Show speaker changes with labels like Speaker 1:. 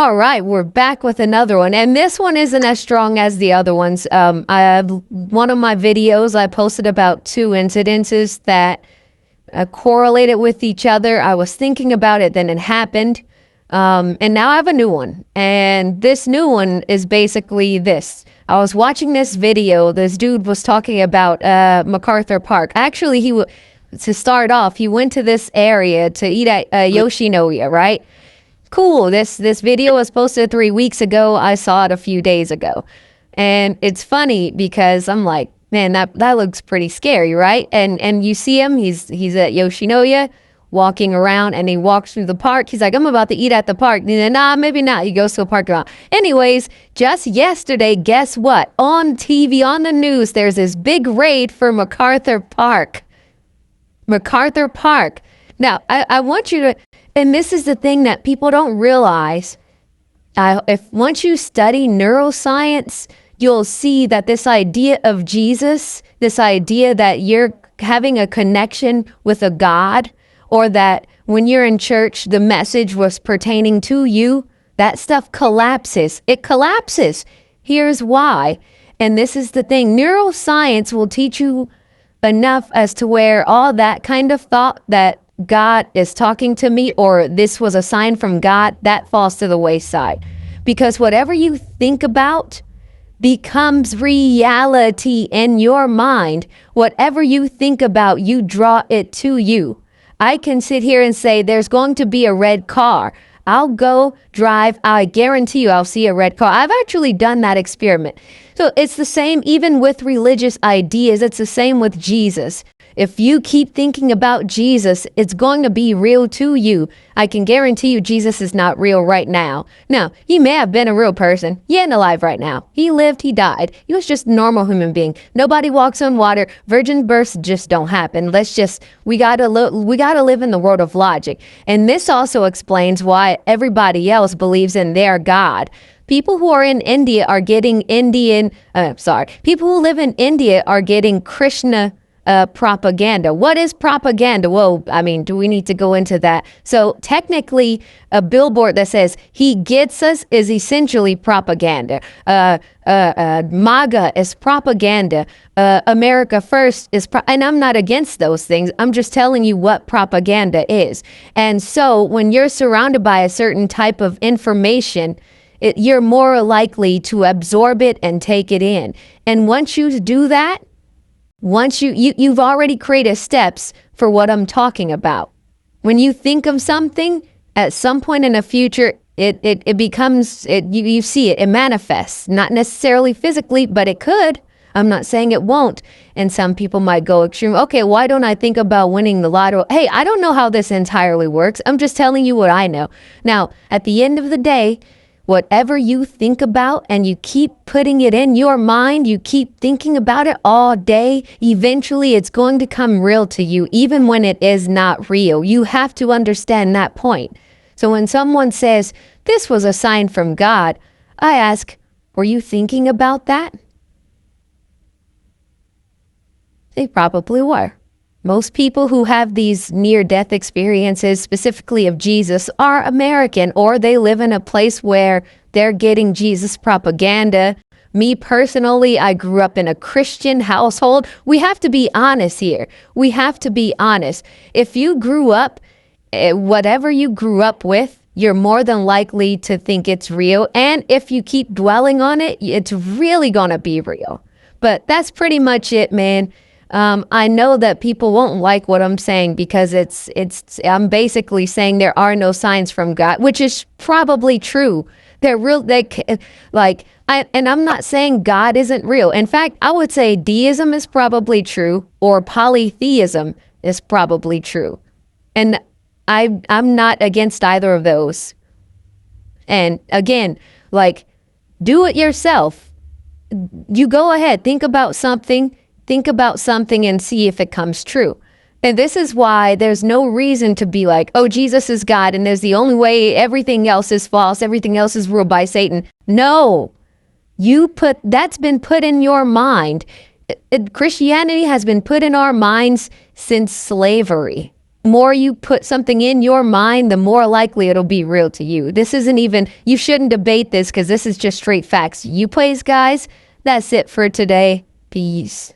Speaker 1: All right, we're back with another one, and this one isn't as strong as the other ones. I have one of my videos. I posted about two incidences that correlated with each other. I was thinking about it, then it happened, and now I have a new one. And this new one is basically this. I was watching this video. This dude was talking about MacArthur Park. Actually, to start off, he went to this area to eat at Yoshinoya, right? Cool. This video was posted 3 weeks ago. I saw it a few days ago. And it's funny because I'm like, man, that looks pretty scary, right? And you see him, he's at Yoshinoya walking around, and he walks through the park. He's like, I'm about to eat at the park. And then, nah, maybe not. He goes to a parking lot. Anyways, just yesterday, guess what? On TV, on the news, there's this big raid for MacArthur Park. MacArthur Park. Now, I want you to, and this is the thing that people don't realize. If once you study neuroscience, you'll see that this idea of Jesus, this idea that you're having a connection with a God, or that when you're in church, the message was pertaining to you, that stuff collapses. It collapses. Here's why. And this is the thing. Neuroscience will teach you enough as to where all that kind of thought that God is talking to me, or this was a sign from God, that falls to the wayside. Because whatever you think about becomes reality in your mind. Whatever you think about, you draw it to you. I can sit here and say, there's going to be a red car. I'll go drive. I guarantee you I'll see a red car. I've actually done that experiment. So it's the same even with religious ideas. It's the same with Jesus. If you keep thinking about Jesus, it's going to be real to you. I can guarantee you Jesus is not real right now. Now, he may have been a real person. He ain't alive right now. He lived, he died. He was just a normal human being. Nobody walks on water. Virgin births just don't happen. We gotta live in the world of logic. And this also explains why everybody else believes in their God. People who are in India are getting people who live in India are getting Krishna propaganda. What is propaganda? Well, I mean, do we need to go into that? So technically, a billboard that says he gets us is essentially propaganda. MAGA is propaganda. America First is, and I'm not against those things. I'm just telling you what propaganda is. And so when you're surrounded by a certain type of information, you're more likely to absorb it and take it in. And once you do that, once you've already created steps for what I'm talking about. When you think of something, at some point in the future, it becomes, you see it, it manifests. Not necessarily physically, but it could. I'm not saying it won't. And some people might go extreme. Okay, why don't I think about winning the lotto? Hey, I don't know how this entirely works. I'm just telling you what I know. Now, at the end of the day, whatever you think about and you keep putting it in your mind, you keep thinking about it all day, eventually it's going to come real to you, even when it is not real. You have to understand that point. So when someone says, this was a sign from God, I ask, were you thinking about that? They probably were. Most people who have these near-death experiences, specifically of Jesus, are American, or they live in a place where they're getting Jesus propaganda. Me personally, I grew up in a Christian household. We have to be honest here. We have to be honest. If you grew up, whatever you grew up with, you're more than likely to think it's real. And if you keep dwelling on it, it's really gonna be real. But that's pretty much it, man. I know that people won't like what I'm saying because I'm basically saying there are no signs from God, which is probably true. I'm not saying God isn't real. In fact, I would say deism is probably true, or polytheism is probably true. And I'm not against either of those. And again, do it yourself. You go ahead, think about something and see if it comes true. And this is why there's no reason to be like, oh, Jesus is God and there's the only way, everything else is false, everything else is ruled by Satan. No, that's been put in your mind. Christianity has been put in our minds since slavery. more you put something in your mind, the more likely it'll be real to you. This isn't even, you shouldn't debate this because this is just straight facts. You plays, guys, that's it for today. Peace.